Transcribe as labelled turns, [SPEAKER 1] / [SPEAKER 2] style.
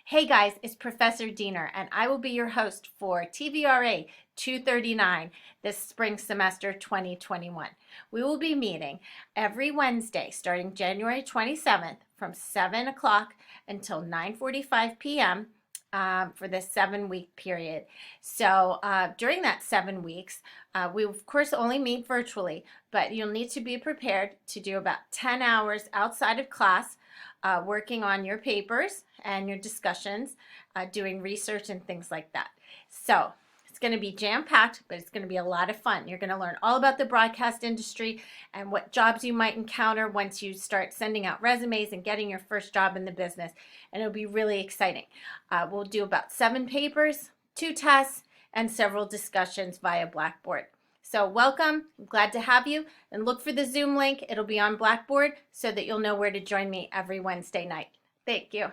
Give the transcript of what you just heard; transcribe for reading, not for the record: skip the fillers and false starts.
[SPEAKER 1] Hey guys, it's Professor Diener, and I will be your host for TVRA 239 this spring semester 2021. We will be meeting every Wednesday starting January 27th from 7 o'clock until 9:45 p.m. For this 7-week period. So during that 7 weeks, we of course only meet virtually, but you'll need to be prepared to do about 10 hours outside of class working on your papers and your discussions, doing research and things like that. So it's going to be jam-packed, but it's going to be a lot of fun. You're going to learn all about the broadcast industry and what jobs you might encounter once you start sending out resumes and getting your first job in the business. And it'll be really exciting. We'll do about 7 papers, 2 tests, and several discussions via Blackboard. So welcome, I'm glad to have you, and look for the Zoom link. It'll be on Blackboard so that you'll know where to join me every Wednesday night. Thank you.